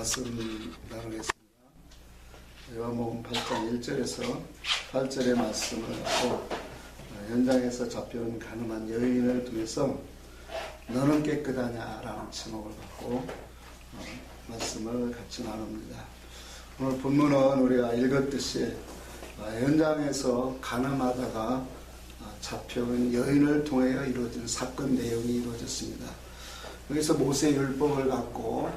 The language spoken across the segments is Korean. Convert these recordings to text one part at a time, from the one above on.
말씀 나누겠습니다. 요한복음 8장 1절에서 8절의 말씀을 하고 현장에서 잡혀온 가늠한 여인을 통해서 너는 깨끗하냐 라는 제목을 갖고 말씀을 같이 나눕니다. 오늘 본문은 우리가 읽었듯이 현장에서 가늠하다가 잡혀온 여인을 통해 이루어진 사건 내용이 이루어졌습니다. 여기서 모세 율법을 갖고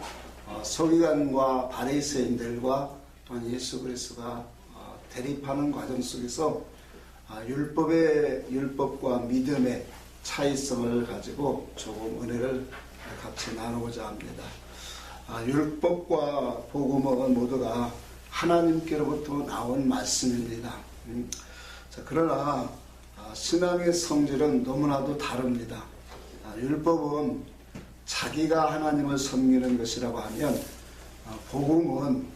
서기관과 바리새인들과 또한 예수 그리스도가 대립하는 과정 속에서 율법과 믿음의 차이성을 가지고 조금 은혜를 같이 나누고자 합니다. 율법과 복음은 모두가 하나님께로부터 나온 말씀입니다. 그러나 신앙의 성질은 너무나도 다릅니다. 율법은 자기가 하나님을 섬기는 것이라고 하면 복음은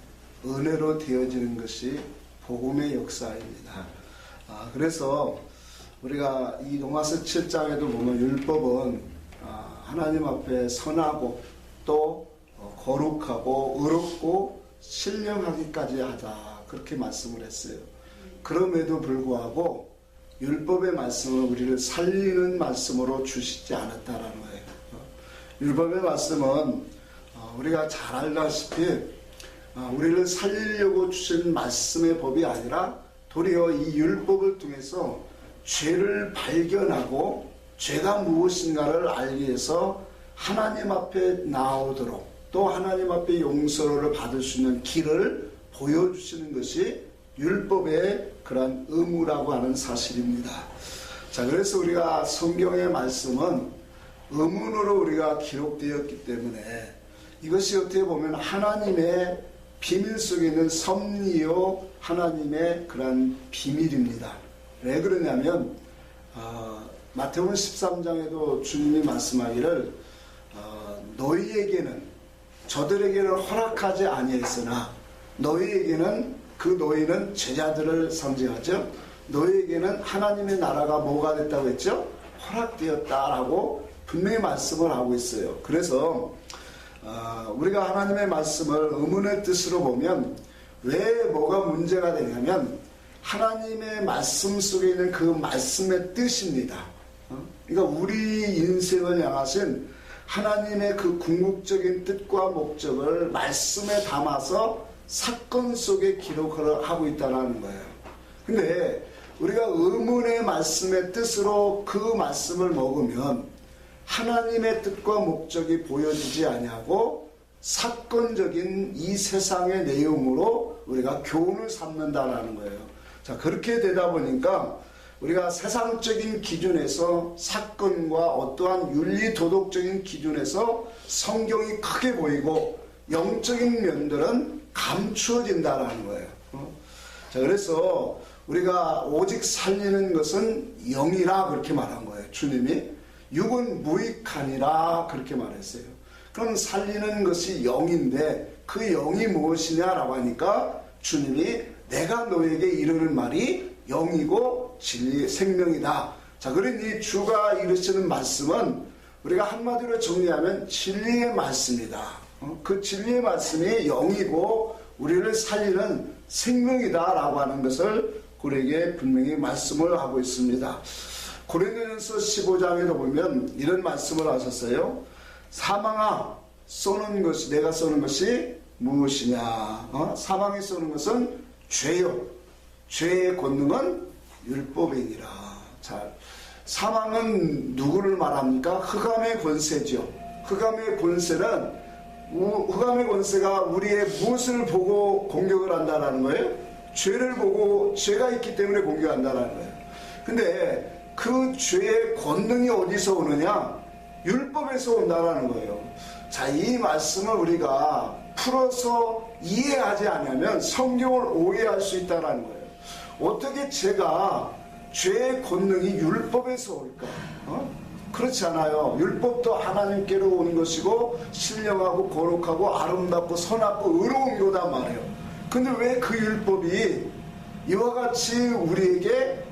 은혜로 되어지는 것이 복음의 역사입니다. 그래서 우리가 이 로마서 7장에도 보면 율법은 하나님 앞에 선하고 또 거룩하고 의롭고 신령하기까지 하자 그렇게 말씀을 했어요. 그럼에도 불구하고 율법의 말씀은 우리를 살리는 말씀으로 주시지 않았다라는 거예요. 율법의 말씀은 우리가 잘 알다시피 우리를 살리려고 주신 말씀의 법이 아니라 도리어 이 율법을 통해서 죄를 발견하고 죄가 무엇인가를 알기 위해서 하나님 앞에 나오도록 또 하나님 앞에 용서를 받을 수 있는 길을 보여주시는 것이 율법의 그런 의무라고 하는 사실입니다. 자, 그래서 우리가 성경의 말씀은 의문으로 우리가 기록되었기 때문에 이것이 어떻게 보면 하나님의 비밀 속에 있는 섭리요 하나님의 그런 비밀입니다. 왜 그러냐면 마태복음 13장에도 주님이 말씀하기를 너희에게는 저들에게는 허락하지 아니했으나 너희에게는 그 너희는 제자들을 상징하죠. 너희에게는 하나님의 나라가 뭐가 됐다고 했죠? 허락되었다라고 분명히 말씀을 하고 있어요. 그래서 우리가 하나님의 말씀을 의문의 뜻으로 보면 왜 뭐가 문제가 되냐면 하나님의 말씀 속에 있는 그 말씀의 뜻입니다. 그러니까 우리 인생을 향하신 하나님의 그 궁극적인 뜻과 목적을 말씀에 담아서 사건 속에 기록을 하고 있다는 거예요. 근데 우리가 의문의 말씀의 뜻으로 그 말씀을 먹으면 하나님의 뜻과 목적이 보여지지 아니하고 사건적인 이 세상의 내용으로 우리가 교훈을 삼는다라는 거예요. 자, 그렇게 되다 보니까 우리가 세상적인 기준에서 사건과 어떠한 윤리 도덕적인 기준에서 성경이 크게 보이고 영적인 면들은 감추어진다라는 거예요. 자, 그래서 우리가 오직 살리는 것은 영이라 그렇게 말한 거예요. 주님이 육은 무익하니라 그렇게 말했어요. 그럼 살리는 것이 영인데 그 영이 무엇이냐라고 하니까 주님이 내가 너에게 이르는 말이 영이고 진리 생명이다. 자, 그러니 주가 이르시는 말씀은 우리가 한마디로 정리하면 진리의 말씀이다. 그 진리의 말씀이 영이고 우리를 살리는 생명이다라고 하는 것을 우리에게 분명히 말씀을 하고 있습니다. 고린도전서 15장에도 보면 이런 말씀을 하셨어요. 사망아 쏘는 것이 내가 쏘는 것이 무엇이냐? 사망이 쏘는 것은 죄요. 죄의 권능은 율법이니라. 자, 사망은 누구를 말합니까? 흑암의 권세죠. 흑암의 권세가 우리의 무엇을 보고 공격을 한다라는 거예요? 죄를 보고 죄가 있기 때문에 공격한다라는 거예요. 근데 그 죄의 권능이 어디서 오느냐? 율법에서 온다라는 거예요. 자, 이 말씀을 우리가 풀어서 이해하지 않으면 성경을 오해할 수 있다라는 거예요. 어떻게 죄의 권능이 율법에서 올까? 그렇지 않아요. 율법도 하나님께로 오는 것이고 신령하고 거룩하고 아름답고 선하고 의로운 거단 말이에요. 근데 왜 그 율법이 이와 같이 우리에게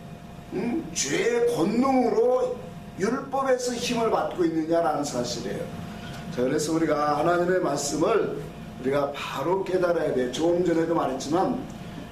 죄의 권능으로 율법에서 힘을 받고 있느냐라는 사실이에요. 자, 그래서 우리가 하나님의 말씀을 우리가 바로 깨달아야 돼. 조금 전에도 말했지만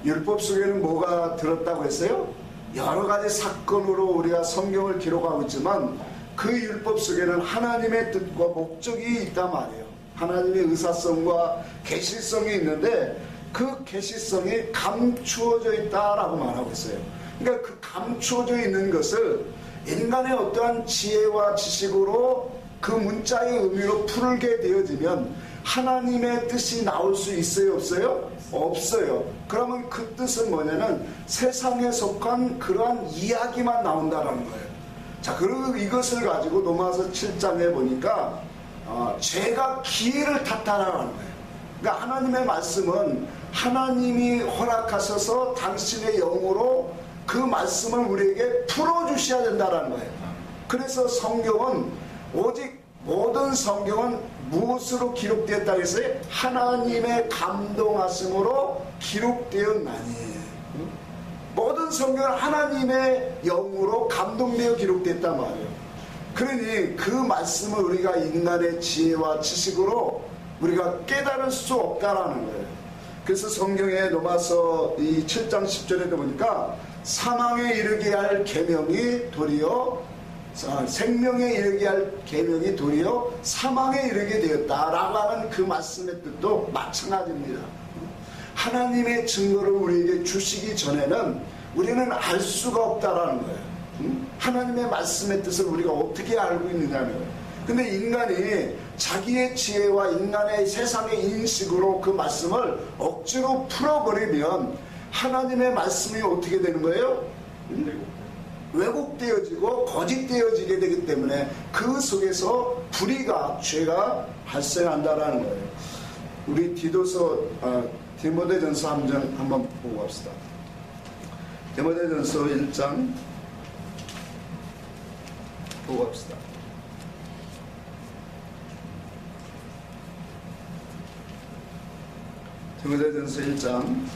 율법 속에는 뭐가 들었다고 했어요? 여러 가지 사건으로 우리가 성경을 기록하고 있지만 그 율법 속에는 하나님의 뜻과 목적이 있단 말이에요. 하나님의 의사성과 계시성이 있는데 그 계시성이 감추어져 있다라고 말하고 있어요. 그러니까 그 감추어져 있는 것을 인간의 어떠한 지혜와 지식으로 그 문자의 의미로 풀게 되어지면 하나님의 뜻이 나올 수 있어요? 없어요? 없어요. 그러면 그 뜻은 뭐냐면 세상에 속한 그러한 이야기만 나온다는 거예요. 자, 그리고 이것을 가지고 로마서 7장에 보니까 죄가 기회를 탓하라는 거예요. 그러니까 하나님의 말씀은 하나님이 허락하셔서 당신의 영으로 그 말씀을 우리에게 풀어주셔야 된다는 거예요. 그래서 성경은 오직 모든 성경은 무엇으로 기록되었다고 했어요? 하나님의 감동하심으로 기록되었나니. 모든 성경은 하나님의 영으로 감동되어 기록됐단 말이에요. 그러니 그 말씀을 우리가 인간의 지혜와 지식으로 우리가 깨달을 수 없다라는 거예요. 그래서 성경에 로마서 이 7장 10절에도 보니까 사망에 이르게 할 계명이 도리어 생명에 이르게 할 계명이 도리어 사망에 이르게 되었다라고 하는 그 말씀의 뜻도 마찬가지입니다. 하나님의 증거를 우리에게 주시기 전에는 우리는 알 수가 없다라는 거예요. 하나님의 말씀의 뜻을 우리가 어떻게 알고 있느냐는 거예요. 근데 인간이 자기의 지혜와 인간의 세상의 인식으로 그 말씀을 억지로 풀어버리면 하나님의 말씀이 어떻게 되는 거예요? 왜곡되어지고 거짓되어지게 되기 때문에 그 속에서 불의가, 죄가 발생한다라는 거예요. 우리 디모데전서 한번 보고 갑시다. 디모데전서 1장 보고 갑시다. 디모데전서 1장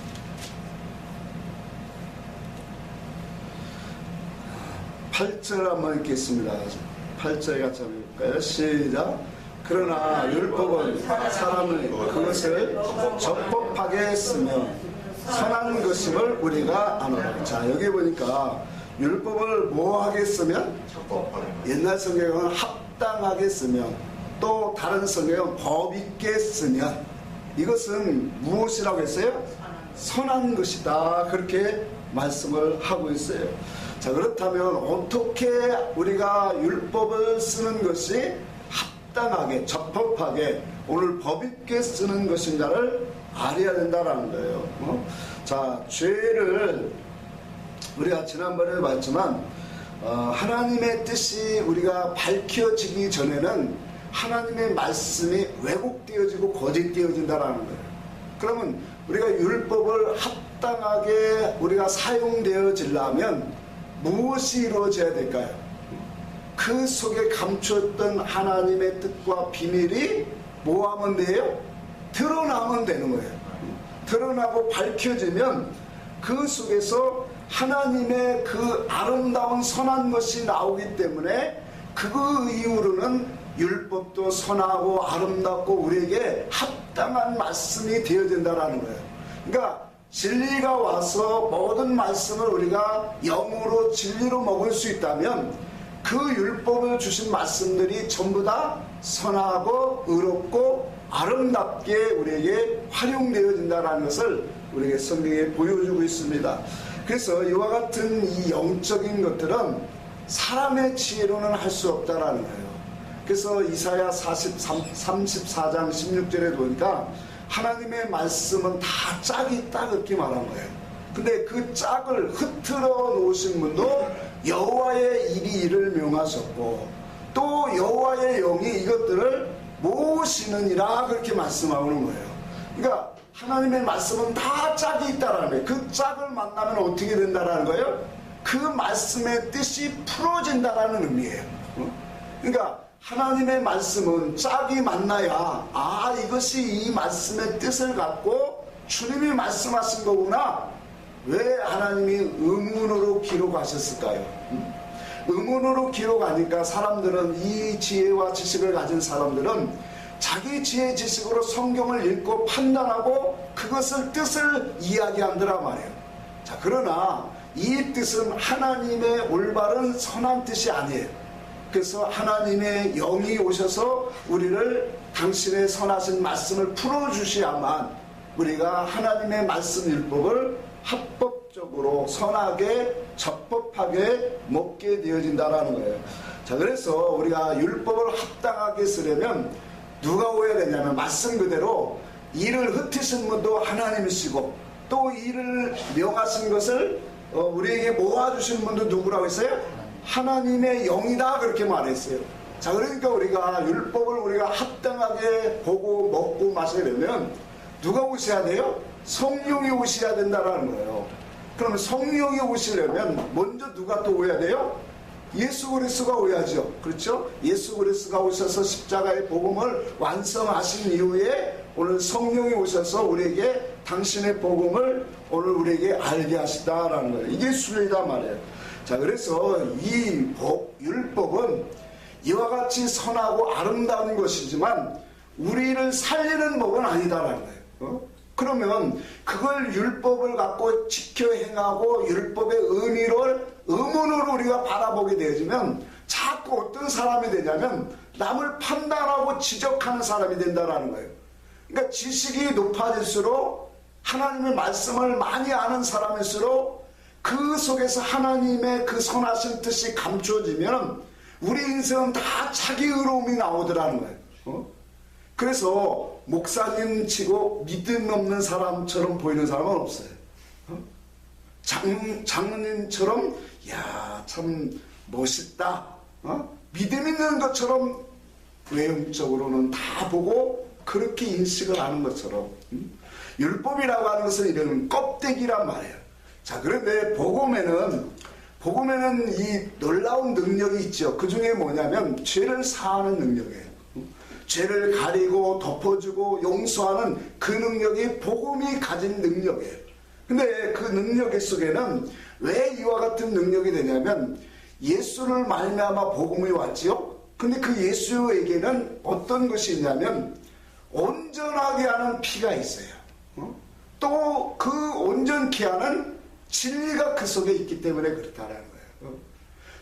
8절 한번 읽겠습니다. 8절 같이 한번 읽을까요? 시작. 그러나 율법은 사람을 그것을 적법하게 했으며 선한 것임을 우리가 아노라. 자, 여기 보니까 율법을 뭐 하게 쓰면? 옛날 성경은 합당하게 쓰면, 또 다른 성경은 법 있게 쓰면, 이것은 무엇이라고 했어요? 선한 것이다. 그렇게 말씀을 하고 있어요. 자, 그렇다면 어떻게 우리가 율법을 쓰는 것이 합당하게, 적법하게, 오늘 법 있게 쓰는 것인가를 알아야 된다는 거예요. 자, 죄를 우리가 지난번에 봤지만 하나님의 뜻이 우리가 밝혀지기 전에는 하나님의 말씀이 왜곡되어지고 거짓되어진다는 거예요. 그러면 우리가 율법을 합당하게 우리가 사용되어지려면 무엇이 이루어져야 될까요? 그 속에 감추었던 하나님의 뜻과 비밀이 뭐하면 돼요? 드러나면 되는 거예요. 드러나고 밝혀지면 그 속에서 하나님의 그 아름다운 선한 것이 나오기 때문에 그 이후로는 율법도 선하고 아름답고 우리에게 합당한 말씀이 되어진다는 거예요. 그러니까 진리가 와서 모든 말씀을 우리가 영으로 진리로 먹을 수 있다면 그 율법을 주신 말씀들이 전부 다 선하고 의롭고 아름답게 우리에게 활용되어진다는 것을 우리에게 성경에 보여주고 있습니다. 그래서 이와 같은 이 영적인 것들은 사람의 지혜로는 할 수 없다라는 거예요. 그래서 이사야 34장 16절에 보니까 하나님의 말씀은 다 짝이 있다 그렇게 말한 거예요. 근데 그 짝을 흐트러 놓으신 분도 여호와의 일이 이를 명하셨고 또 여호와의 영이 이것들을 모으시느니라 그렇게 말씀하는 거예요. 그러니까 하나님의 말씀은 다 짝이 있다라는 거예요. 그 짝을 만나면 어떻게 된다라는 거예요? 그 말씀의 뜻이 풀어진다라는 의미예요. 그러니까 하나님의 말씀은 짝이 만나야 이것이 이 말씀의 뜻을 갖고 주님이 말씀하신 거구나. 왜 하나님이 의문으로 기록하셨을까요? 의문으로 기록하니까 사람들은 이 지혜와 지식을 가진 사람들은 자기 지혜 지식으로 성경을 읽고 판단하고 그것을 뜻을 이야기한다란 말이에요. 자, 그러나 이 뜻은 하나님의 올바른 선한 뜻이 아니에요. 그래서 하나님의 영이 오셔서 우리를 당신의 선하신 말씀을 풀어주셔야만 우리가 하나님의 말씀 율법을 합법적으로 선하게 적법하게 먹게 되어진다라는 거예요. 자, 그래서 우리가 율법을 합당하게 쓰려면 누가 오야 되냐면 말씀 그대로 이를 흩으신 분도 하나님이시고 또 이를 명하신 것을 우리에게 모아주신 분도 누구라고 했어요? 하나님의 영이다, 그렇게 말했어요. 자, 그러니까 우리가 율법을 우리가 합당하게 보고 먹고 마시려면 누가 오셔야 돼요? 성령이 오셔야 된다는 거예요. 그러면 성령이 오시려면 먼저 누가 또 오야 돼요? 예수 그리스도가 오야죠. 그렇죠? 예수 그리스도가 오셔서 십자가의 복음을 완성하신 이후에 오늘 성령이 오셔서 우리에게 당신의 복음을 오늘 우리에게 알게 하시다라는 거예요. 이게 순리다 말이에요. 자, 그래서 이 율법은 이와 같이 선하고 아름다운 것이지만 우리를 살리는 법은 아니다라는 거예요. 그러면 그걸 율법을 갖고 지켜 행하고 율법의 의문으로 우리가 바라보게 되어지면 자꾸 어떤 사람이 되냐면 남을 판단하고 지적하는 사람이 된다라는 거예요. 그러니까 지식이 높아질수록 하나님의 말씀을 많이 아는 사람일수록 그 속에서 하나님의 그 선하신 뜻이 감추어지면 우리 인생은 다 자기 의로움이 나오더라는 거예요. 그래서 목사님 치고 믿음 없는 사람처럼 보이는 사람은 없어요. 장로님처럼 야, 참 멋있다, 믿음 있는 것처럼 외형적으로는 다 보고 그렇게 인식을 하는 것처럼 율법이라고 하는 것은 이런 껍데기란 말이에요. 자, 그런데 복음에는 이 놀라운 능력이 있죠. 그 중에 뭐냐면 죄를 사하는 능력이에요. 죄를 가리고 덮어주고 용서하는 그 능력이 복음이 가진 능력이에요. 근데 그 능력 속에는 왜 이와 같은 능력이 되냐면 예수를 말미암아 복음이 왔지요. 근데 그 예수에게는 어떤 것이 있냐면 온전하게 하는 피가 있어요. 또 그 온전케 하는 진리가 그 속에 있기 때문에 그렇다는 거예요.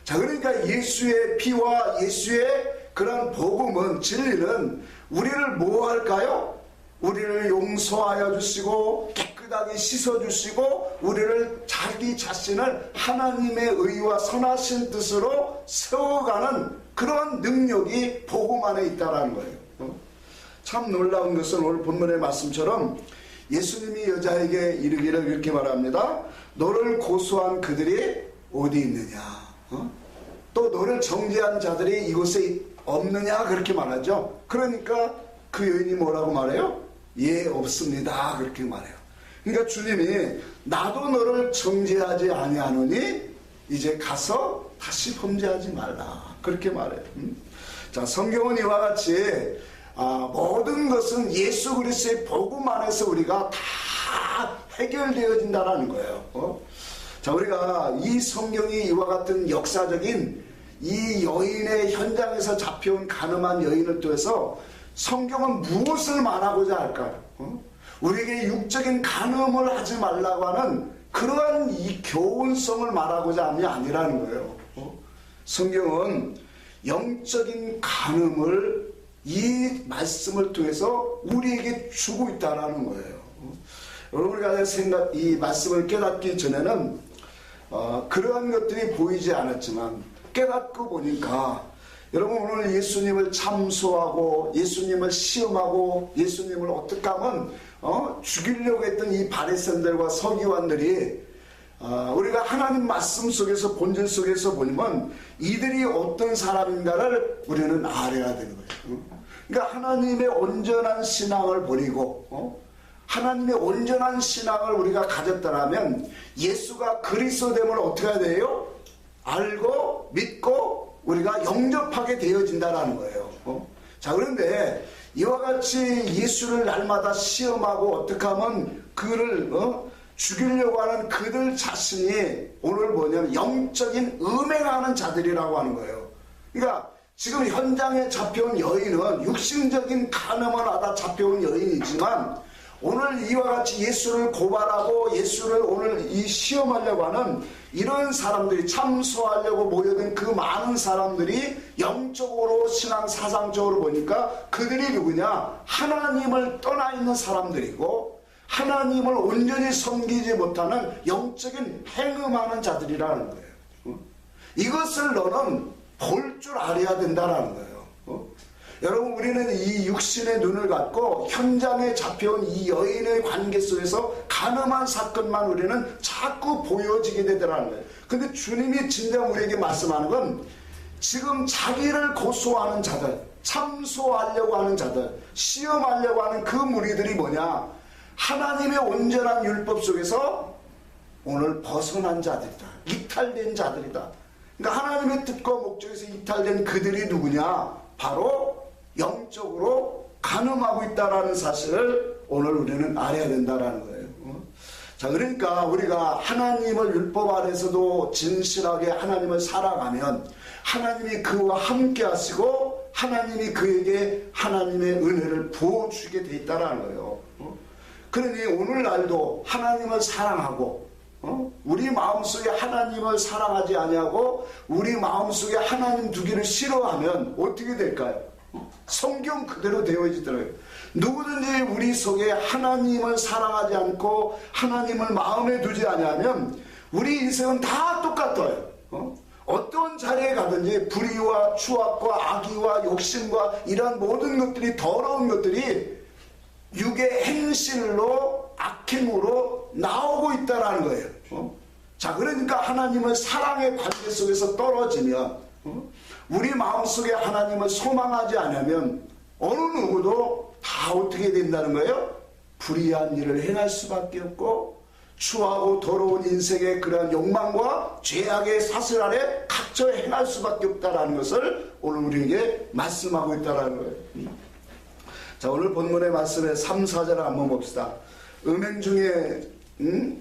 자, 그러니까 예수의 피와 예수의 그런 복음은, 진리는 우리를 뭐 할까요? 우리를 용서하여 주시고 깨끗하게 씻어 주시고 우리를 자기 자신을 하나님의 의와 선하신 뜻으로 세워가는 그런 능력이 복음 안에 있다는 거예요. 참 놀라운 것은 오늘 본문의 말씀처럼 예수님이 여자에게 이르기를 이렇게 말합니다. 너를 고소한 그들이 어디 있느냐? 또 너를 정죄한 자들이 이곳에 없느냐? 그렇게 말하죠. 그러니까 그 여인이 뭐라고 말해요? 예, 없습니다. 그렇게 말해요. 그러니까 주님이 나도 너를 정죄하지 아니하노니 이제 가서 다시 범죄하지 말라. 그렇게 말해요. 자, 성경은 이와 같이 모든 것은 예수 그리스도의 복음 안에서 우리가 다 해결되어진다는 거예요. 자, 우리가 이 성경이 이와 같은 역사적인 이 여인의 현장에서 잡혀온 가늠한 여인을 통해서 성경은 무엇을 말하고자 할까요? 우리에게 육적인 간음을 하지 말라고 하는 그러한 이 교훈성을 말하고자 함이 아니라는 거예요. 성경은 영적인 간음을 이 말씀을 통해서 우리에게 주고 있다는 거예요. 여러분, 우리가 이 말씀을 깨닫기 전에는 그러한 것들이 보이지 않았지만 깨닫고 보니까 여러분, 오늘 예수님을 참소하고 예수님을 시험하고 예수님을 어떻게 하면 죽이려고 했던 이 바리새인들과 서기관들이 우리가 하나님 말씀 속에서 본질 속에서 보면 이들이 어떤 사람인가를 우리는 알아야 되는 거예요. 그러니까 하나님의 온전한 신앙을 버리고 하나님의 온전한 신앙을 우리가 가졌다면 예수가 그리스도됨을 어떻게 해야 돼요? 알고 믿고 우리가 영접하게 되어진다는 거예요. 자, 그런데 이와 같이 예수를 날마다 시험하고 어떻게 하면 그를 죽이려고 하는 그들 자신이 오늘 뭐냐면 영적인 음행하는 자들이라고 하는 거예요. 그러니까 지금 현장에 잡혀온 여인은 육신적인 가늠을 하다 잡혀온 여인이지만 오늘 이와 같이 예수를 고발하고 예수를 오늘 이 시험하려고 하는 이런 사람들이 참소하려고 모여든 그 많은 사람들이 영적으로 신앙 사상적으로 보니까 그들이 누구냐? 하나님을 떠나 있는 사람들이고 하나님을 온전히 섬기지 못하는 영적인 행음하는 자들이라는 거예요. 이것을 너는 볼 줄 알아야 된다라는 거예요. 여러분, 우리는 이 육신의 눈을 갖고 현장에 잡혀온 이 여인의 관계 속에서 가늠한 사건만 우리는 자꾸 보여지게 되더라는 거예요. 근데 주님이 진정 우리에게 말씀하는 건 지금 자기를 고소하는 자들, 참소하려고 하는 자들, 시험하려고 하는 그 무리들이 뭐냐? 하나님의 온전한 율법 속에서 오늘 벗어난 자들이다. 이탈된 자들이다. 그러니까 하나님의 뜻과 목적에서 이탈된 그들이 누구냐? 바로 영적으로 가늠하고 있다라는 사실을 오늘 우리는 알아야 된다라는 거예요. 자, 그러니까 우리가 하나님을 율법 아래서도 진실하게 하나님을 살아가면 하나님이 그와 함께 하시고 하나님이 그에게 하나님의 은혜를 부어주게 돼 있다라는 거예요. 그러니 오늘날도 하나님을 사랑하고 우리 마음속에 하나님을 사랑하지 아니하고 우리 마음속에 하나님 두기를 싫어하면 어떻게 될까요? 성경 그대로 되어지더라고요. 누구든지 우리 속에 하나님을 사랑하지 않고 하나님을 마음에 두지 아니하면 우리 인생은 다 똑같아요. 어떤 자리에 가든지 불의와 추악과 악의와 욕심과 이러한 모든 것들이 더러운 것들이 육의 행실로 악행으로 나오고 있다라는 거예요. 자, 그러니까 하나님을 사랑의 관계 속에서 떨어지면 우리 마음속에 하나님을 소망하지 않으면 어느 누구도 다 어떻게 된다는 거예요? 불의한 일을 행할 수밖에 없고 추하고 더러운 인생의 그러한 욕망과 죄악의 사슬 아래 각처 행할 수밖에 없다라는 것을 오늘 우리에게 말씀하고 있다라는 거예요. 자, 오늘 본문의 말씀에 3, 4절을 한번 봅시다. 음행 중에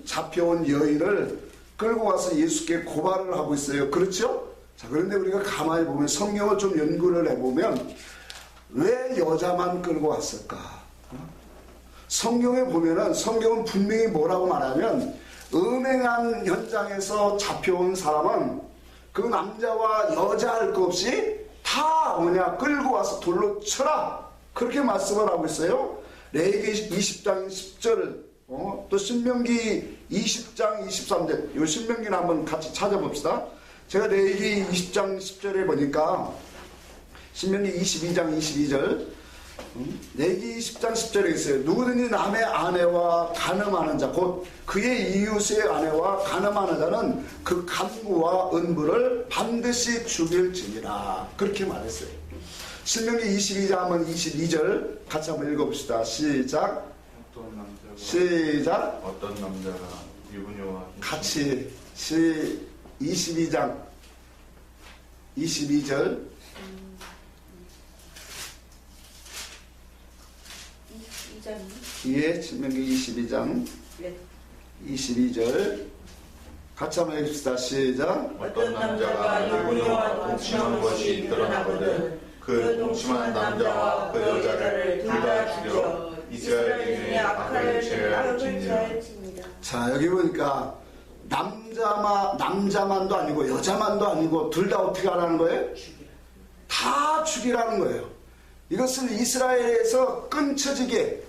잡혀온 여인을 끌고 와서 예수께 고발을 하고 있어요. 그렇죠? 자, 그런데 우리가 가만히 보면 성경을 좀 연구를 해보면 왜 여자만 끌고 왔을까? 성경에 보면은 성경은 분명히 뭐라고 말하면 음행한 현장에서 잡혀온 사람은 그 남자와 여자 할 것 없이 다 뭐냐 끌고 와서 돌로 쳐라, 그렇게 말씀을 하고 있어요. 레위기 20장 10절 또 신명기 20장 23절, 이 신명기는 한번 같이 찾아봅시다. 제가 레위기 20장 10절에 보니까 신명기 22장 22절, 레위기 20장 10절에 있어요. 누구든지 남의 아내와 간음하는 자, 곧 그의 이웃의 아내와 간음하는 자는 그 간구와 은부를 반드시 죽일지니라, 그렇게 말했어요. 신명기 22장 한번 22절 같이 한번 읽어봅시다. 시작. 시작. 어떤 남자가 유부녀와 같이 22장 22절 22장. 예, 신명기 22장 22절 같이 한번 읽읍시다. 시작. 어떤 남자가 유부녀와 동침한 것이 드러나거든 그 동침한 남자와 그 여자를 둘 다 죽여 이스라엘인의 악을 제할지니라. 자, 여기 보니까 남자만도 아니고 여자만도 아니고 둘 다 어떻게 하라는 거예요? 다 죽이라는 거예요. 이것을 이스라엘에서 끊쳐지게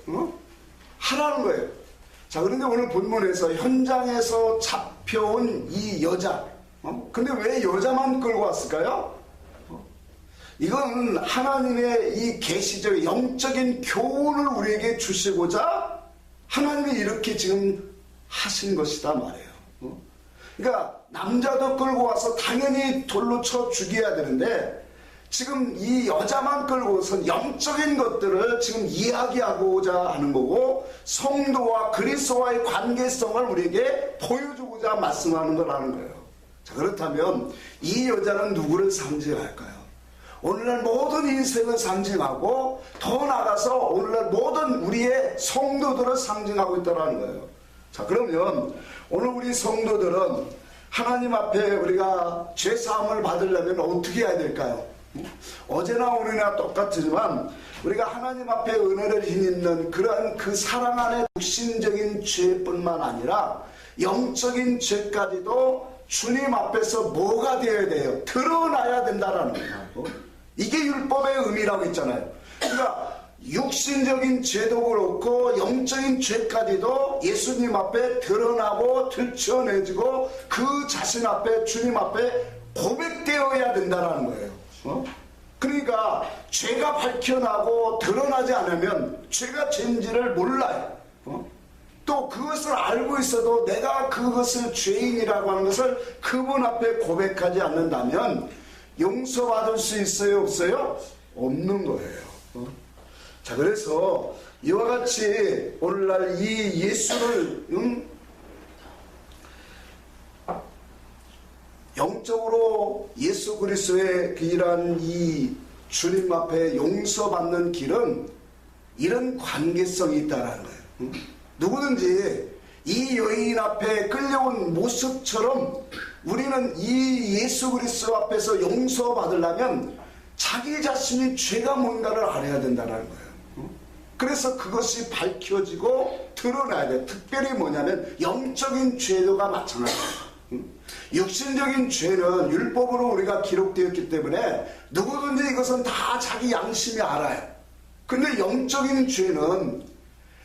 하라는 거예요. 자, 그런데 오늘 본문에서 현장에서 잡혀온 이 여자, 근데 왜 여자만 끌고 왔을까요? 이건 하나님의 이 계시적 영적인 교훈을 우리에게 주시고자 하나님이 이렇게 지금 하신 것이다 말이에요. 그러니까 남자도 끌고 와서 당연히 돌로 쳐 죽여야 되는데 지금 이 여자만 끌고선 영적인 것들을 지금 이야기하고자 하는 거고 성도와 그리스도와의 관계성을 우리에게 보여주고자 말씀하는 거라는 거예요. 자, 그렇다면 이 여자는 누구를 상징할까요? 오늘날 모든 인생을 상징하고 더 나아가서 오늘날 모든 우리의 성도들을 상징하고 있다는 거예요. 자, 그러면 오늘 우리 성도들은 하나님 앞에 우리가 죄사함을 받으려면 어떻게 해야 될까요? 어제나 오늘이나 똑같지만 우리가 하나님 앞에 은혜를 힘입는 그러한 그 사랑 안에 육신적인 죄뿐만 아니라 영적인 죄까지도 주님 앞에서 뭐가 되어야 돼요? 드러나야 된다라는 거예요. 이게 율법의 의미라고 했잖아요. 그러니까 육신적인 죄도 그렇고 영적인 죄까지도 예수님 앞에 드러나고 들춰내지고 그 자신 앞에 주님 앞에 고백되어야 된다는 거예요. 그러니까 죄가 밝혀나고 드러나지 않으면 죄가 죄인지를 몰라요. 또 그것을 알고 있어도 내가 그것을 죄인이라고 하는 것을 그분 앞에 고백하지 않는다면 용서받을 수 있어요? 없어요? 없는 거예요. 자, 그래서 이와 같이 오늘날 이 예수를 영적으로 예수 그리스도의 이러한 이 주님 앞에 용서받는 길은 이런 관계성이 있다는 거예요. 누구든지 이 여인 앞에 끌려온 모습처럼 우리는 이 예수 그리스도 앞에서 용서받으려면 자기 자신이 죄가 뭔가를 알아야 된다는 거예요. 그래서 그것이 밝혀지고 드러나야 돼요. 특별히 뭐냐면 영적인 죄도가 마찬가지예요. 육신적인 죄는 율법으로 우리가 기록되었기 때문에 누구든지 이것은 다 자기 양심이 알아요. 근데 영적인 죄는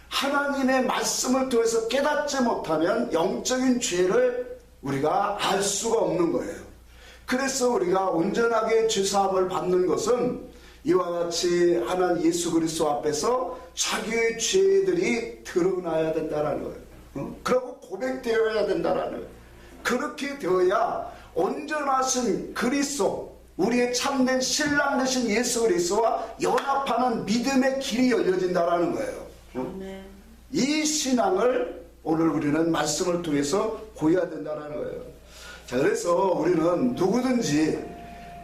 하나님의 말씀을 통해서 깨닫지 못하면 영적인 죄를 우리가 알 수가 없는 거예요. 그래서 우리가 온전하게 죄사함을 받는 것은 이와 같이 하나님 예수 그리스도 앞에서 자기의 죄들이 드러나야 된다는 거예요. 그리고 고백되어야 된다는 거예요. 그렇게 되어야 온전하신 그리스도, 우리의 참된 신랑 되신 예수 그리스도와 연합하는 믿음의 길이 열려진다는 거예요. 이 신앙을 오늘 우리는 말씀을 통해서 보여야 된다는 거예요. 자, 그래서 우리는 누구든지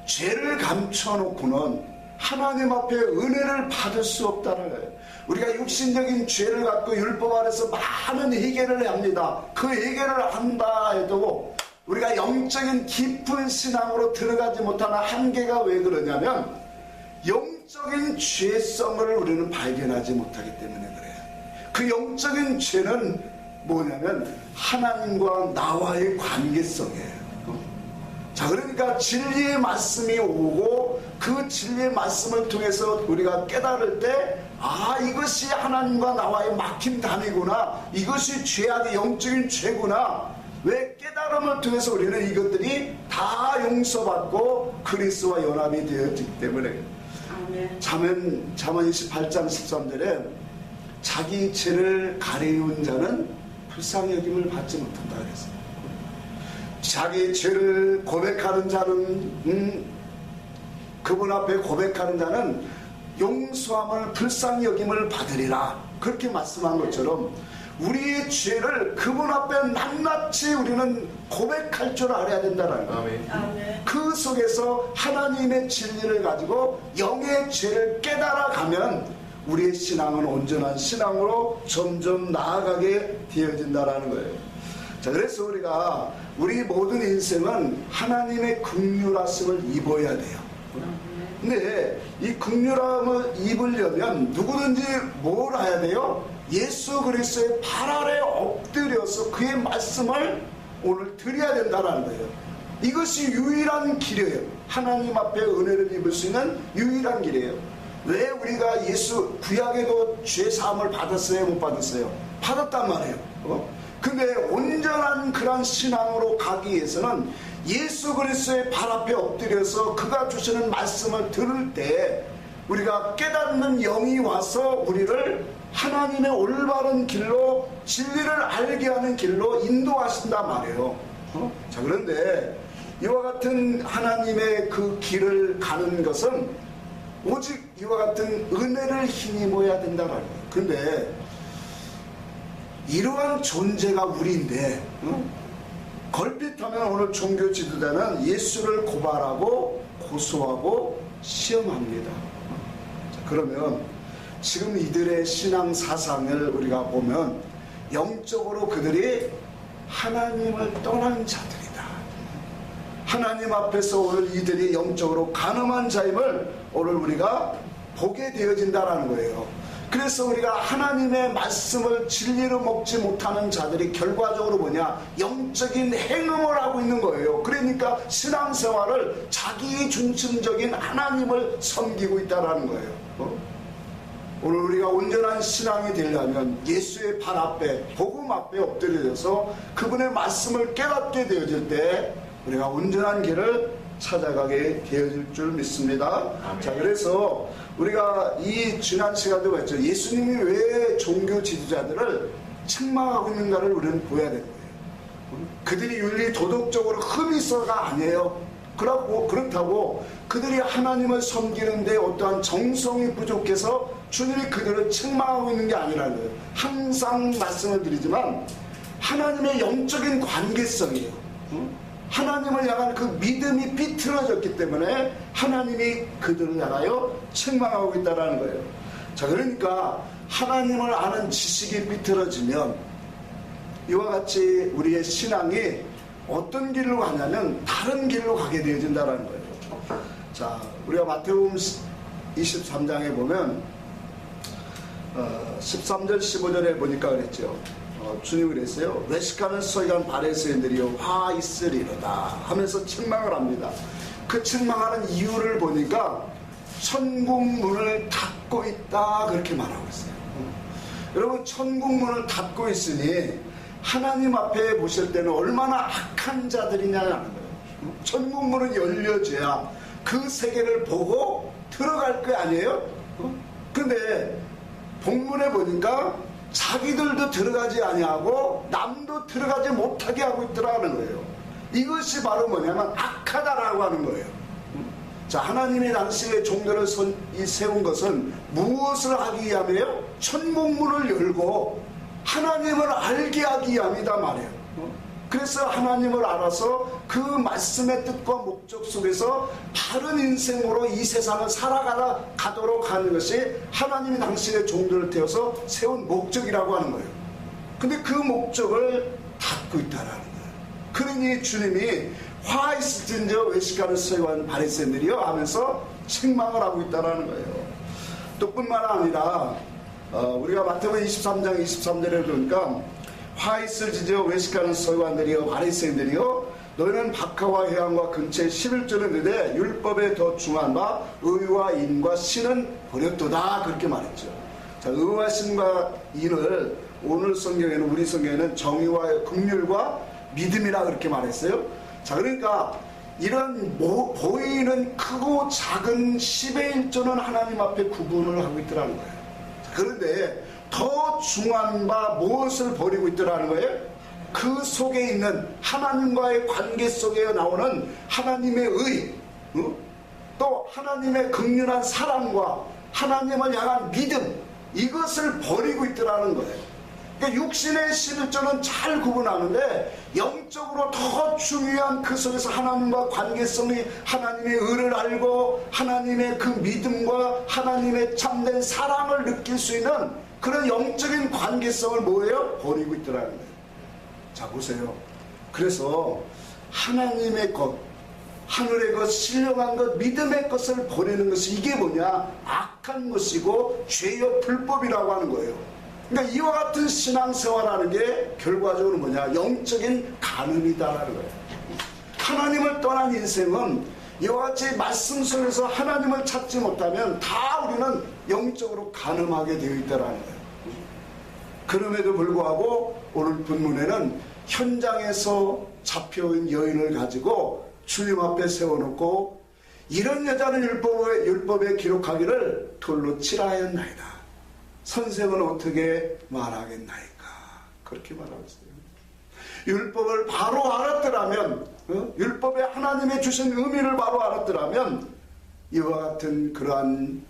죄를 감춰놓고는 하나님 앞에 은혜를 받을 수 없다는 거예요. 우리가 육신적인 죄를 갖고 율법 아래서 많은 회개를 합니다. 그 회개를 한다 해도 우리가 영적인 깊은 신앙으로 들어가지 못하는 한계가 왜 그러냐면 영적인 죄성을 우리는 발견하지 못하기 때문에 그래요. 그 영적인 죄는 뭐냐면 하나님과 나와의 관계성이에요. 자, 그러니까 진리의 말씀이 오고 그 진리의 말씀을 통해서 우리가 깨달을 때 이것이 하나님과 나와의 막힌 담이구나, 이것이 죄악의 영적인 죄구나. 왜 깨달음을 통해서 우리는 이것들이 다 용서받고 그리스도와 연합이 되었기 때문에. 잠언 28장 13절에 자기 죄를 가리운 자는 불쌍히 여김을 받지 못한다 그랬어요. 자기 죄를 고백하는 자는 그분 앞에 고백하는 자는 용서함을 불쌍히 여김을 받으리라, 그렇게 말씀한 것처럼 우리의 죄를 그분 앞에 낱낱이 우리는 고백할 줄 알아야 된다는 거예요. 그 속에서 하나님의 진리를 가지고 영의 죄를 깨달아가면 우리의 신앙은 온전한 신앙으로 점점 나아가게 되어진다는 거예요. 자, 그래서 우리가 우리 모든 인생은 하나님의 긍휼하심을 입어야 돼요. 근데 이 긍휼함을 입으려면 누구든지 뭘 해야 돼요? 예수 그리스도의 발 아래 엎드려서 그의 말씀을 오늘 드려야 된다는 거예요. 이것이 유일한 길이에요. 하나님 앞에 은혜를 입을 수 있는 유일한 길이에요. 왜 우리가 예수 구약에도 죄 사함을 받았어요? 못 받았어요? 받았단 말이에요. 근데 온전한 그런 신앙으로 가기 위해서는 예수 그리스도의 발 앞에 엎드려서 그가 주시는 말씀을 들을 때 우리가 깨닫는 영이 와서 우리를 하나님의 올바른 길로, 진리를 알게 하는 길로 인도하신단 말이에요. 자, 그런데 이와 같은 하나님의 그 길을 가는 것은 오직 이와 같은 은혜를 힘입어야 된다는 거예요. 근데 이러한 존재가 우리인데 걸핏하면 오늘 종교 지도자는 예수를 고발하고 고소하고 시험합니다. 자, 그러면 지금 이들의 신앙 사상을 우리가 보면 영적으로 그들이 하나님을 떠난 자들이다, 하나님 앞에서 오늘 이들이 영적으로 가늠한 자임을 오늘 우리가 보게 되어진다는 거예요. 그래서 우리가 하나님의 말씀을 진리로 먹지 못하는 자들이 결과적으로 뭐냐? 영적인 행음을 하고 있는 거예요. 그러니까 신앙생활을 자기 중심적인 하나님을 섬기고 있다는 거예요. 오늘 우리가 온전한 신앙이 되려면 예수의 발 앞에, 복음 앞에 엎드려져서 그분의 말씀을 깨닫게 되어질 때 우리가 온전한 길을 찾아가게 되어질 줄 믿습니다. 아멘. 자, 그래서 우리가 이 지난 시간도 봤죠. 예수님이 왜 종교 지도자들을 책망하고 있는가를 우리는 보아야 되는 거예요. 그들이 윤리 도덕적으로 흠이 있어가 아니에요. 그렇다고 그들이 하나님을 섬기는데 어떠한 정성이 부족해서 주님이 그들을 책망하고 있는 게 아니라는 거예요. 항상 말씀을 드리지만 하나님의 영적인 관계성이에요. 하나님을 향한 그 믿음이 비틀어졌기 때문에 하나님이 그들을 향하여 책망하고 있다는 거예요. 자, 그러니까 하나님을 아는 지식이 비틀어지면 이와 같이 우리의 신앙이 어떤 길로 가냐면 다른 길로 가게 되어진다는 거예요. 자, 우리가 마태복음 23장에 보면 13절 15절에 보니까 그랬죠. 주님이 그랬어요. 외식하는 서기관 바리새인들이여 화 있으리로다 하면서 책망을 합니다. 그 책망하는 이유를 보니까 천국 문을 닫고 있다 그렇게 말하고 있어요. 여러분, 천국 문을 닫고 있으니 하나님 앞에 보실 때는 얼마나 악한 자들이냐는 거예요. 천국 문은 열려져야 그 세계를 보고 들어갈 거 아니에요? 근데 본문에 보니까 자기들도 들어가지 아니하고 남도 들어가지 못하게 하고 있더라는 거예요. 이것이 바로 뭐냐면 악하다라고 하는 거예요. 자, 하나님이 당시에 종들을 세운 것은 무엇을 하기 위함이에요? 천국문을 열고 하나님을 알게 하기 위함이다 말이에요. 그래서 하나님을 알아서 그 말씀의 뜻과 목적 속에서 바른 인생으로 이 세상을 살아가도록 하는 것이 하나님이 당신의 종들을 태워서 세운 목적이라고 하는 거예요. 근데 그 목적을 닫고 있다라는 거예요. 그러니 주님이 화 있을진저 외식하는 서기관 바리새인들이여 하면서 책망을 하고 있다라는 거예요. 또 뿐만 아니라 우리가 마태복음 23장 23절에 보니까 화 있을지저 외식하는 서기관들이여 바리새인들이여 너희는 박하와 회당과 근처에 11조를 넣되 율법에 더 중한 바 의와 인과 신은 버렸도다 그렇게 말했죠. 자, 의와 신과 인을 오늘 성경에는, 우리 성경에는 정의와 긍휼과 믿음이라 그렇게 말했어요. 자, 그러니까 이런 보이는 크고 작은 10의 1조는 하나님 앞에 구분을 하고 있더라는 거예요. 자, 그런데 더 중요한 바 무엇을 버리고 있더라는 거예요? 그 속에 있는 하나님과의 관계 속에 나오는 하나님의 의, 또 하나님의 극렬한 사랑과 하나님을 향한 믿음, 이것을 버리고 있더라는 거예요. 그러니까 육신의 11조는 잘 구분하는데 영적으로 더 중요한 그 속에서 하나님과 관계성이 하나님의 의를 알고 하나님의 그 믿음과 하나님의 참된 사랑을 느낄 수 있는 그런 영적인 관계성을 뭐예요? 버리고 있더라는 거예요. 자, 보세요. 그래서 하나님의 것, 하늘의 것, 신령한 것, 믿음의 것을 버리는 것이 이게 뭐냐? 악한 것이고 죄요 불법이라고 하는 거예요. 그러니까 이와 같은 신앙생활하는 게 결과적으로 뭐냐? 영적인 간음이다라는 거예요. 하나님을 떠난 인생은 이와 같이 말씀 속에서 하나님을 찾지 못하면 다 우리는 영적으로 간음하게 되어 있다라는 거예요. 그럼에도 불구하고 오늘 본문에는 현장에서 잡혀온 여인을 가지고 주님 앞에 세워놓고 이런 여자는 율법에 기록하기를 돌로 치라 하였나이다. 선생은 어떻게 말하겠나이까? 그렇게 말하고 있어요. 율법을 바로 알았더라면, 율법에 하나님의 주신 의미를 바로 알았더라면 이와 같은 그러한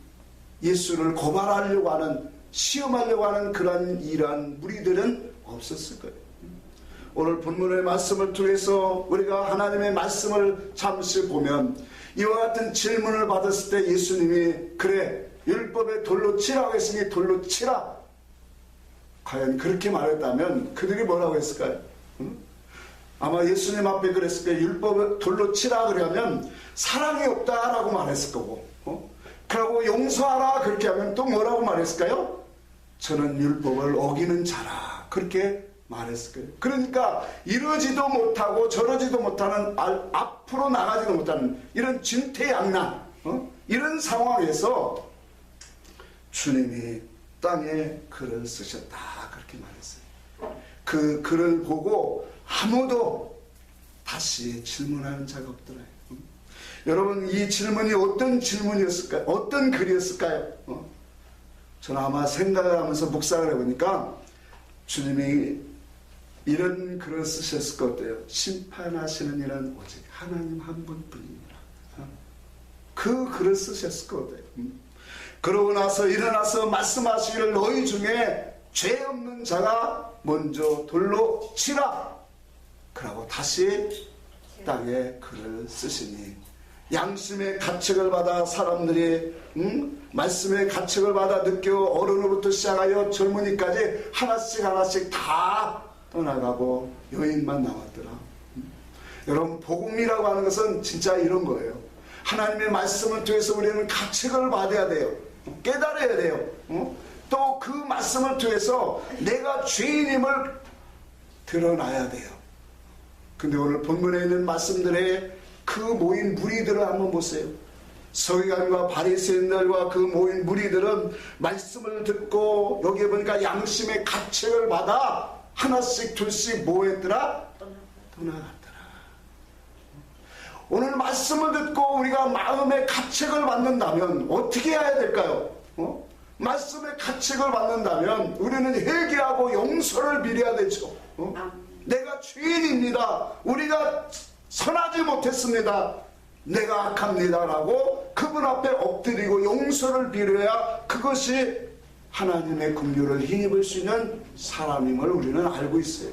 예수를 고발하려고 하는, 시험하려고 하는 그러한 이러한 무리들은 없었을 거예요. 오늘 본문의 말씀을 통해서 우리가 하나님의 말씀을 잠시 보면 이와 같은 질문을 받았을 때 예수님이 그래 율법에 돌로 치라고 했으니 돌로 치라. 과연 그렇게 말했다면 그들이 뭐라고 했을까요? 아마 예수님 앞에 그랬을 때 율법을 돌로 치라 그러면 사랑이 없다라고 말했을 거고, 그러고 용서하라 그렇게 하면 또 뭐라고 말했을까요? 저는 율법을 어기는 자라 그렇게 말했을 거예요. 그러니까 이러지도 못하고 저러지도 못하는, 앞으로 나가지도 못하는 이런 진퇴양난, 이런 상황에서 주님이 땅에 글을 쓰셨다 그렇게 말했어요. 그 글을 보고 아무도 다시 질문하는 자가 없더래요. 여러분, 이 질문이 어떤 질문이었을까요? 어떤 글이었을까요? 저는 아마 생각을 하면서 묵상을 해보니까 주님이 이런 글을 쓰셨을 것 같아요. 심판하시는 이는 오직 하나님 한 분뿐이니라. 그 글을 쓰셨을 것 같아요. 그러고 나서 일어나서 말씀하시기를 너희 중에 죄 없는 자가 먼저 돌로 치라. 그러고 다시 땅에 글을 쓰시니 양심의 가책을 받아 사람들이 말씀의 가책을 받아 느껴 어른으로부터 시작하여 젊은이까지 하나씩 다 떠나가고 여인만 남았더라. 여러분, 복음이라고 하는 것은 진짜 이런 거예요. 하나님의 말씀을 통해서 우리는 가책을 받아야 돼요. 깨달아야 돼요. 또 그 말씀을 통해서 내가 죄인임을 드러나야 돼요. 근데 오늘 본문에 있는 말씀들의 그 모인 무리들을 한번 보세요. 서기관과 바리새인들과 그 모인 무리들은 말씀을 듣고 여기에 보니까 양심의 가책을 받아 하나씩 둘씩 뭐 했더라? 떠나갔더라. 오늘 말씀을 듣고 우리가 마음의 가책을 받는다면 어떻게 해야 될까요? 말씀의 가책을 받는다면 우리는 회개하고 용서를 빌어야 되죠. 내가 죄인입니다. 우리가 선하지 못했습니다. 내가 악합니다. 라고 그분 앞에 엎드리고 용서를 빌어야 그것이 하나님의 긍휼을 힘입을 수 있는 사람임을 우리는 알고 있어요.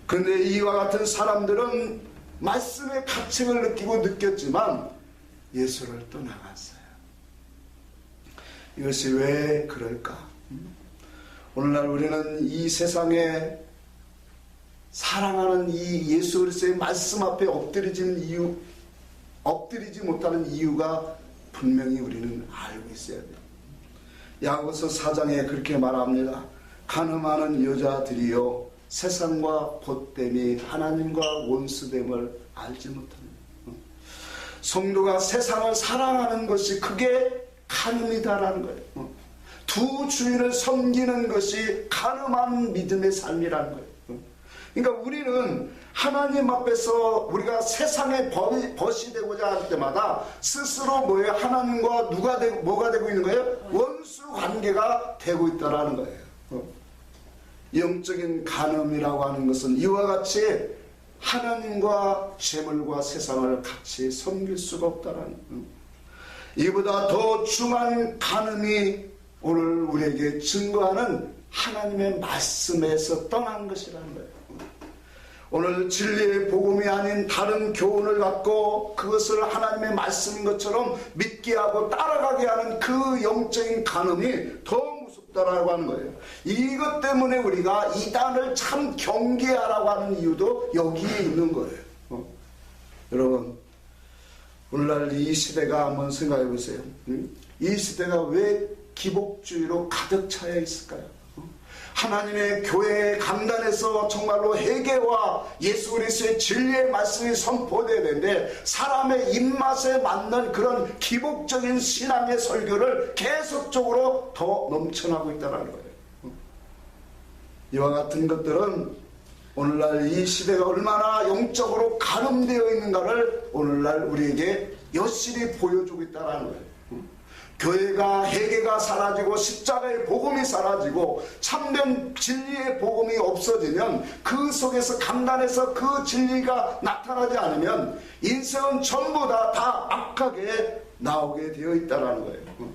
그런데 이와 같은 사람들은 말씀의 가책을 느끼고 느꼈지만 예수를 떠나갔어요. 이것이 왜 그럴까? 오늘날 우리는 이 세상에 사랑하는 이 예수 그리스도의 말씀 앞에 엎드리지 못하는 이유가 분명히 우리는 알고 있어야 돼요. 야고보서 4장에 그렇게 말합니다. 간음하는 여자들이여 세상과 벗됨이 하나님과 원수됨을 알지 못합니다. 성도가 세상을 사랑하는 것이 그게 간음이다라는 거예요. 두 주인을 섬기는 것이 간음한 믿음의 삶이라는 거예요. 그러니까 우리는 하나님 앞에서 우리가 세상의 벗이 되고자 할 때마다 스스로 뭐예요? 하나님과 뭐가 되고 있는 거예요? 원수 관계가 되고 있다라는 거예요. 영적인 간음이라고 하는 것은 이와 같이 하나님과 재물과 세상을 같이 섬길 수가 없다라는 거예요. 이보다 더 중한 간음이 오늘 우리에게 증거하는 하나님의 말씀에서 떠난 것이라는 거예요. 오늘 진리의 복음이 아닌 다른 교훈을 갖고 그것을 하나님의 말씀인 것처럼 믿게 하고 따라가게 하는 그 영적인 간음이 더 무섭다라고 하는 거예요. 이것 때문에 우리가 이단을 참 경계하라고 하는 이유도 여기에 있는 거예요. 여러분, 오늘날 이 시대가 한번 생각해 보세요. 이 시대가 왜 기복주의로 가득 차여 있을까요? 하나님의 교회의 강단에서 정말로 회개와 예수 그리스도의 진리의 말씀이 선포되어야 되는데 사람의 입맛에 맞는 그런 기복적인 신앙의 설교를 계속적으로 더 넘쳐나고 있다는 거예요. 이와 같은 것들은 오늘날 이 시대가 얼마나 영적으로 가늠되어 있는가를 오늘날 우리에게 여실히 보여주고 있다는 거예요. 교회가 회개가 사라지고 십자가의 복음이 사라지고 참된 진리의 복음이 없어지면 그 속에서 강단에서 그 진리가 나타나지 않으면 인생은 전부 다 악하게 나오게 되어 있다는 거예요.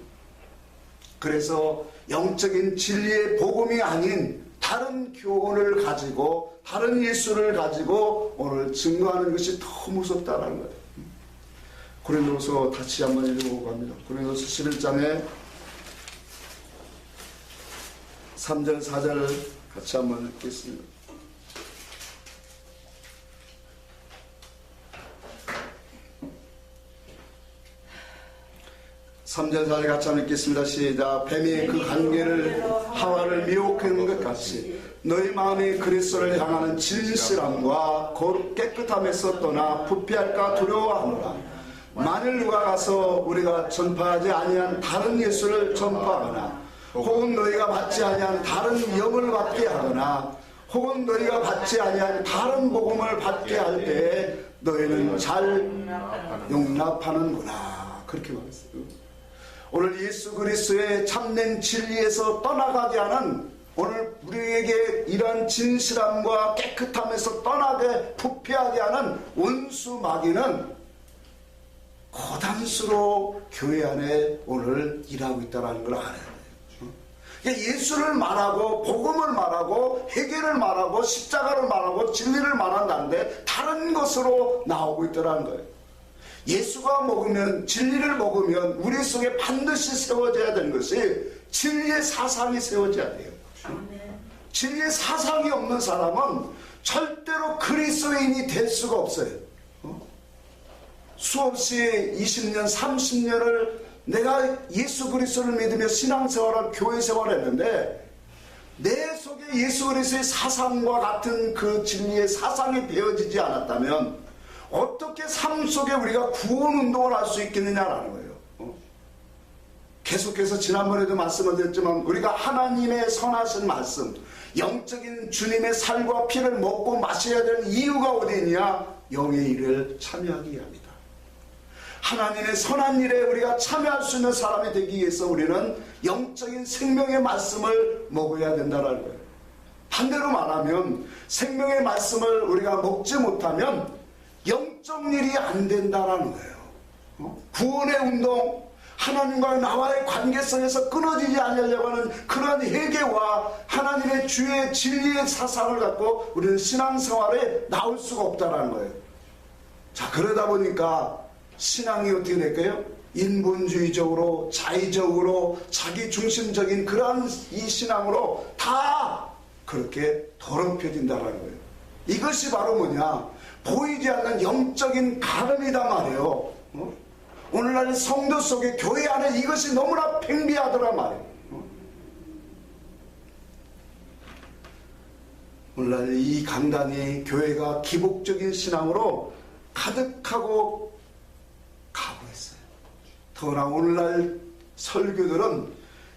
그래서 영적인 진리의 복음이 아닌 다른 교훈을 가지고 다른 예수를 가지고 오늘 증거하는 것이 더 무섭다는 거예요. 고린도서 다시 한번 읽어보고 갑니다. 고린도서 11장에 3절 4절 같이 한번 읽겠습니다. 3절까지 같이 한번 읽겠습니다. 시작. 뱀이 그 관계를 하와를 미혹하는 것 같이 너희 마음이 그리스도를 향하는 진실함과 거룩 깨끗함에서 떠나 부패할까 두려워하노라. 만일 누가 가서 우리가 전파하지 아니한 다른 예수를 전파하거나 혹은 너희가 받지 아니한 다른 영을 받게 하거나 혹은 너희가 받지 아니한 다른 복음을 받게 할 때 너희는 잘 용납하는구나. 그렇게 말했어요. 오늘 예수 그리스도의 참된 진리에서 떠나가게 하는, 오늘 우리에게 이런 진실함과 깨끗함에서 떠나게 부패하게 하는 원수 마귀는 고단수로 교회 안에 오늘 일하고 있다는 걸 알아야 돼요. 예수를 말하고 복음을 말하고 회개를 말하고 십자가를 말하고 진리를 말한다는데 다른 것으로 나오고 있다는 거예요. 예수가 먹으면, 진리를 먹으면 우리 속에 반드시 세워져야 되는 것이 진리의 사상이 세워져야 돼요. 진리의 사상이 없는 사람은 절대로 그리스도인이 될 수가 없어요. 수없이 20년 30년을 내가 예수 그리스도를 믿으며 신앙생활을, 교회생활을 했는데 내 속에 예수 그리스도의 사상과 같은 그 진리의 사상이 되어지지 않았다면 어떻게 삶 속에 우리가 구원운동을 할 수 있겠느냐라는 거예요. 계속해서 지난번에도 말씀을 드렸지만 우리가 하나님의 선하신 말씀, 영적인 주님의 살과 피를 먹고 마셔야 되는 이유가 어디 있냐? 영의 일을 참여하기 위함이다. 하나님의 선한 일에 우리가 참여할 수 있는 사람이 되기 위해서 우리는 영적인 생명의 말씀을 먹어야 된다는 거예요. 반대로 말하면 생명의 말씀을 우리가 먹지 못하면 영적 일이 안 된다는 거예요. 구원의 운동, 하나님과 나와의 관계성에서 끊어지지 않으려고 하는 그런 회개와 하나님의 주의 진리의 사상을 갖고 우리는 신앙생활에 나올 수가 없다는 거예요. 자, 그러다 보니까 신앙이 어떻게 될까요? 인본주의적으로, 자의적으로, 자기중심적인 그러한 이 신앙으로 다 그렇게 더럽혀진다는 거예요. 이것이 바로 뭐냐? 보이지 않는 영적인 가름이다 말이에요. 오늘날 성도 속에, 교회 안에 이것이 너무나 팽배하더란 말이에요. 오늘날 이 강단이 교회가 기복적인 신앙으로 가득하고 가고 있어요. 더구나 오늘날 설교들은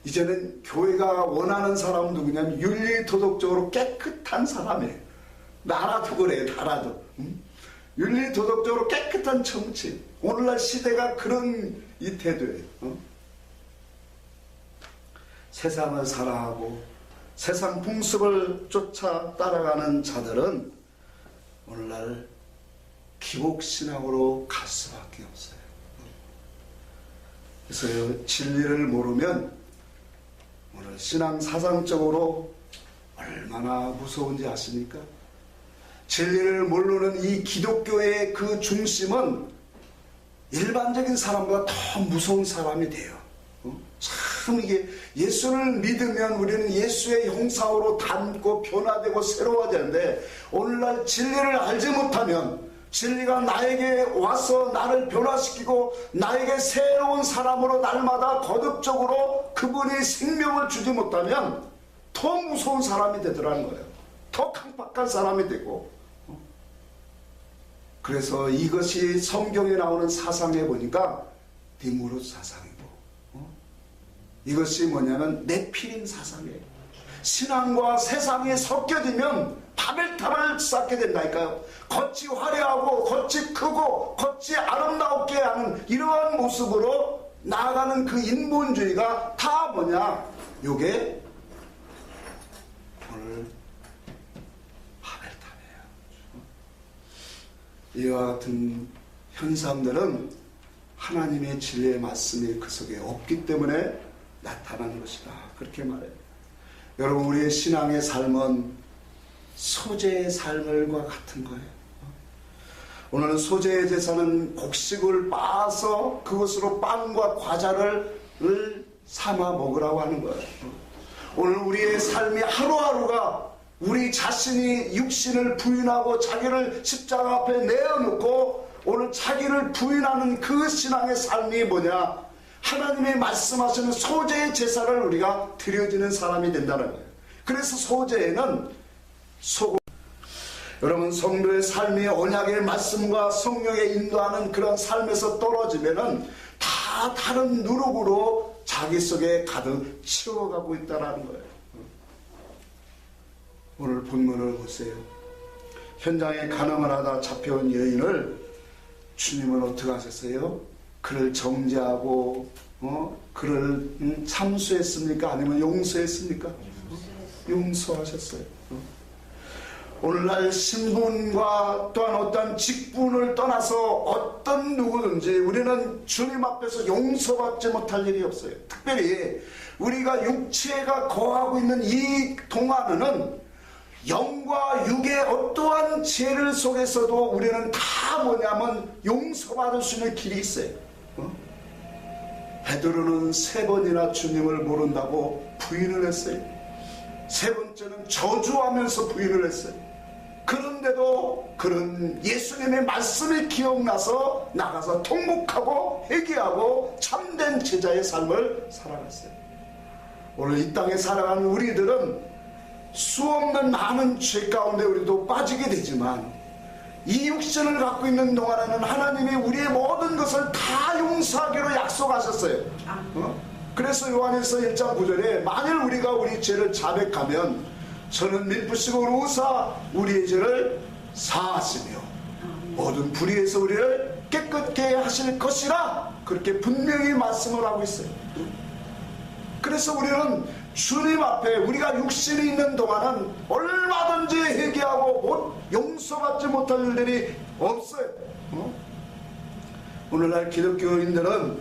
이제는 교회가 원하는 사람은 누구냐면 윤리도덕적으로 깨끗한 사람이에요. 나라도 그래요. 나라도. 윤리도덕적으로 깨끗한 정치. 오늘날 시대가 그런 이 태도예요. 세상을 사랑하고 세상 풍습을 쫓아 따라가는 자들은 오늘날 기복신앙으로 갈 수밖에 없어요. 그래서 진리를 모르면 오늘 신앙 사상적으로 얼마나 무서운지 아십니까? 진리를 모르는 이 기독교의 그 중심은 일반적인 사람보다 더 무서운 사람이 돼요. 참 이게 예수를 믿으면 우리는 예수의 형상으로 닮고 변화되고 새로워지는데 오늘날 진리를 알지 못하면, 진리가 나에게 와서 나를 변화시키고 나에게 새로운 사람으로 날마다 거듭적으로 그분이 생명을 주지 못하면 더 무서운 사람이 되더라는 거예요. 더 강박한 사람이 되고. 그래서 이것이 성경에 나오는 사상에 보니까 디모르 사상이고, 이것이 뭐냐면 네피림 사상이에요. 신앙과 세상이 섞여지면 바벨탑을 쌓게 된다니까요. 겉이 화려하고 겉이 크고 겉이 아름답게 하는 이러한 모습으로 나아가는 그 인본주의가 다 뭐냐? 요게 오늘 바벨탑이에요. 이와 같은 현상들은 하나님의 진리의 말씀이 그 속에 없기 때문에 나타나는 것이다. 그렇게 말해요. 여러분, 우리의 신앙의 삶은 소재의 삶과 같은 거예요. 오늘은 소재의 제사는 곡식을 빻아서 그것으로 빵과 과자를 삼아 먹으라고 하는 거예요. 오늘 우리의 삶이 하루하루가 우리 자신이 육신을 부인하고 자기를 십자가 앞에 내어놓고 오늘 자기를 부인하는 그 신앙의 삶이 뭐냐? 하나님의 말씀하시는 소재의 제사를 우리가 드려지는 사람이 된다는 거예요. 그래서 소재에는 여러분, 성도의 삶이 언약의 말씀과 성령의 인도하는 그런 삶에서 떨어지면은 다 다른 누룩으로 자기 속에 가득 채워가고 있다는 거예요. 오늘 본문을 보세요. 현장에 간음을 하다 잡혀온 여인을 주님은 어떻게 하셨어요? 그를 정죄하고 그를 참수했습니까? 아니면 용서했습니까? 용서하셨어요. 오늘날 신분과 또한 어떤 직분을 떠나서 어떤 누구든지 우리는 주님 앞에서 용서받지 못할 일이 없어요. 특별히 우리가 육체가 거하고 있는 이 동안에는 영과 육의 어떠한 죄를 속에서도 우리는 다 뭐냐면 용서받을 수 있는 길이 있어요. 베드로는 3번이나 주님을 모른다고 부인을 했어요. 3번째는 저주하면서 부인을 했어요. 그런데도 그런 예수님의 말씀이 기억나서 나가서 통곡하고 회개하고 참된 제자의 삶을 살아갔어요. 오늘 이 땅에 살아가는 우리들은 수없는 많은 죄 가운데 우리도 빠지게 되지만 이 육신을 갖고 있는 동안에는 하나님이 우리의 모든 것을 다 용서하기로 약속하셨어요. 그래서 요한일서 1장 9절에 만일 우리가 우리 죄를 자백하면 저는 미쁘시고 의사 우리의 죄를 사하시며 모든 불의에서 우리를 깨끗게 하실 것이라 그렇게 분명히 말씀을 하고 있어요. 그래서 우리는 주님 앞에 우리가 육신이 있는 동안은 얼마든지 회개하고 용서받지 못할 일들이 없어요. 오늘날 기독교인들은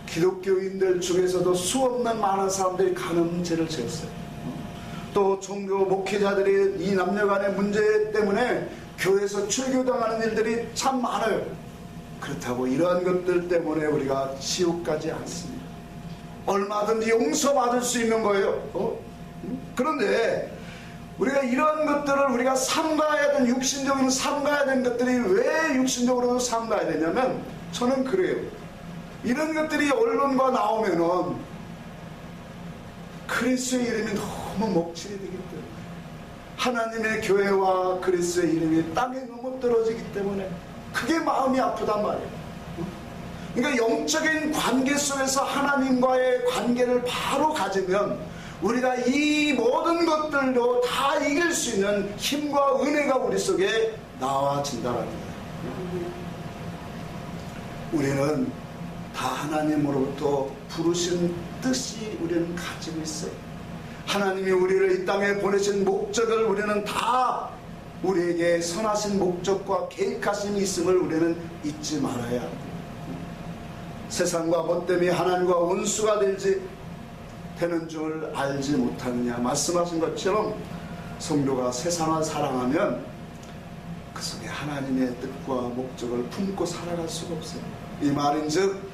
기독교인들 중에서도 수없는 많은 사람들이 간음죄를 지었어요. 또 종교 목회자들이 이 남녀간의 문제 때문에 교회에서 출교당하는 일들이 참 많아요. 그렇다고 이러한 것들 때문에 우리가 지옥 가지 않습니다. 얼마든지 용서받을 수 있는 거예요. 그런데 우리가 이런 것들을 우리가 삼가야 되는 육신적으로 삼가야 되는 것들이 왜 육신적으로 삼가야 되냐면 저는 그래요. 이런 것들이 언론과 나오면은 그리스도의 이름이 너무 먹칠이 되기 때문에 하나님의 교회와 그리스도의 이름이 땅에 너무 떨어지기 때문에 그게 마음이 아프단 말이에요. 그러니까 영적인 관계 속에서 하나님과의 관계를 바로 가지면 우리가 이 모든 것들도 다 이길 수 있는 힘과 은혜가 우리 속에 나와진다는 거예요. 우리는 다 하나님으로부터 부르신 뜻이 우리는 가지고 있어요. 하나님이 우리를 이 땅에 보내신 목적을 우리는 다 우리에게 선하신 목적과 계획하심이 있음을 우리는 잊지 말아야 합니다. 세상과 벗됨이 하나님과 원수가 되는 줄 알지 못하느냐 말씀하신 것처럼 성도가 세상을 사랑하면 그 속에 하나님의 뜻과 목적을 품고 살아갈 수가 없어요. 이 말인즉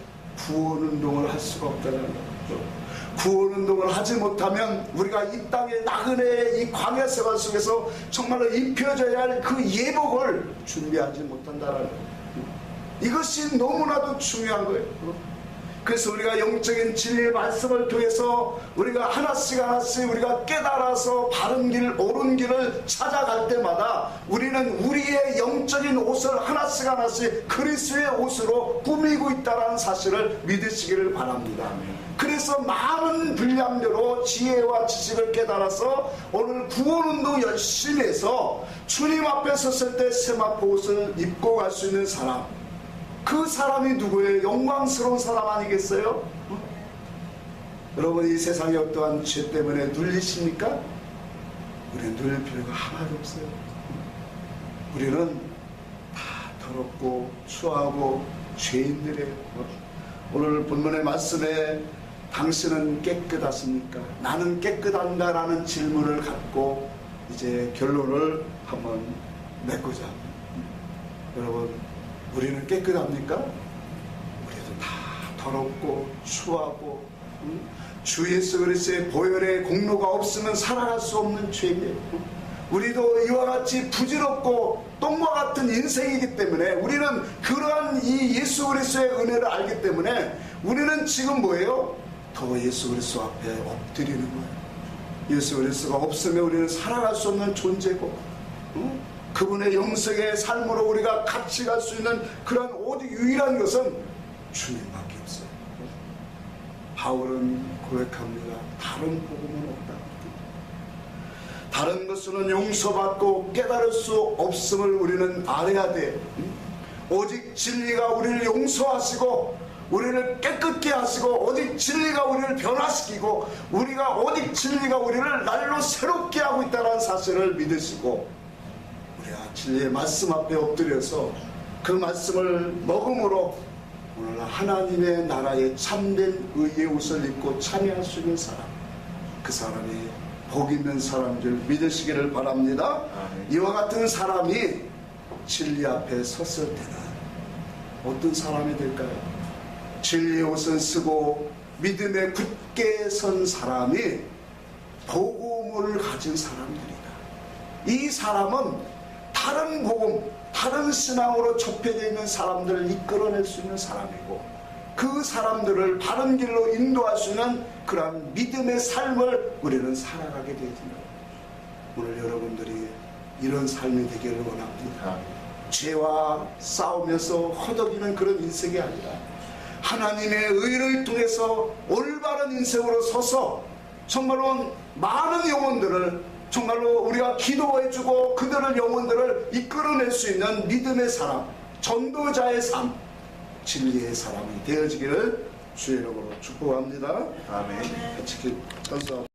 구원운동을 할 수가 없다는 거죠. 구원운동을 하지 못하면 우리가 이 땅의 나그네의 이 광야 생활 속에서 정말로 입혀져야 할 그 예복을 준비하지 못한다는 거예요. 이것이 너무나도 중요한 거예요. 그래서 우리가 영적인 진리의 말씀을 통해서 우리가 하나씩 우리가 깨달아서 바른 길, 옳은 길을 찾아갈 때마다 우리는 우리의 영적인 옷을 하나씩 그리스도의 옷으로 꾸미고 있다는 사실을 믿으시기를 바랍니다. 그래서 많은 분량대로 지혜와 지식을 깨달아서 오늘 구원운동 열심히 해서 주님 앞에 섰을 때 세마포 옷을 입고 갈 수 있는 사람, 그 사람이 누구예요? 영광스러운 사람 아니겠어요? 여러분, 이 세상에 어떠한 죄 때문에 눌리십니까? 우리는 눌릴 필요가 하나도 없어요. 우리는 다 더럽고 추하고 죄인들이에요. 오늘 본문의 말씀에 당신은 깨끗하십니까? 나는 깨끗한가? 라는 질문을 갖고 이제 결론을 한번 맺고자 합니다. 여러분, 우리는 깨끗합니까? 우리도 다 더럽고 추하고 주 예수 그리스도의 보혈의 공로가 없으면 살아갈 수 없는 죄인이에요. 우리도 이와 같이 부질없고 똥과 같은 인생이기 때문에 우리는 그러한 이 예수 그리스도의 은혜를 알기 때문에 우리는 지금 뭐예요? 더 예수 그리스도 앞에 엎드리는 거예요. 예수 그리스도가 없으면 우리는 살아갈 수 없는 존재고, 그분의 영성의 삶으로 우리가 같이 갈 수 있는 그런 오직 유일한 것은 주님밖에 없어요. 바울은 고백합니다. 다른 복음은 없다. 다른 것은 용서받고 깨달을 수 없음을 우리는 알아야 돼. 오직 진리가 우리를 용서하시고 우리를 깨끗게 하시고, 오직 진리가 우리를 변화시키고, 오직 진리가 우리를 날로 새롭게 하고 있다는 사실을 믿으시고, 우리가 진리의 말씀 앞에 엎드려서 그 말씀을 먹음으로 오늘 하나님의 나라의 참된 의의 옷을 입고 참여할 수 있는 사람, 그 사람이 복 있는 사람인 줄 믿으시기를 바랍니다. 이와 같은 사람이 진리 앞에 섰을 때는 어떤 사람이 될까요? 진리의 옷을 쓰고 믿음에 굳게 선 사람이 복음을 가진 사람들이다. 이 사람은 다른 복음, 다른 신앙으로 접해져 있는 사람들을 이끌어낼 수 있는 사람이고, 그 사람들을 바른 길로 인도할 수 있는 그러한 믿음의 삶을 우리는 살아가게 되어진다. 오늘 여러분들이 이런 삶이 되기를 원합니다. 죄와 싸우면서 허덕이는 그런 인생이 아니라 하나님의 의를 통해서 올바른 인생으로 서서 정말로 많은 영혼들을 정말로 우리가 기도해주고 그들의 영혼들을 이끌어낼 수 있는 믿음의 사람, 전도자의 삶, 진리의 사람이 되어지기를 주의 이름으로 축복합니다. 아멘. 같이 기도하면서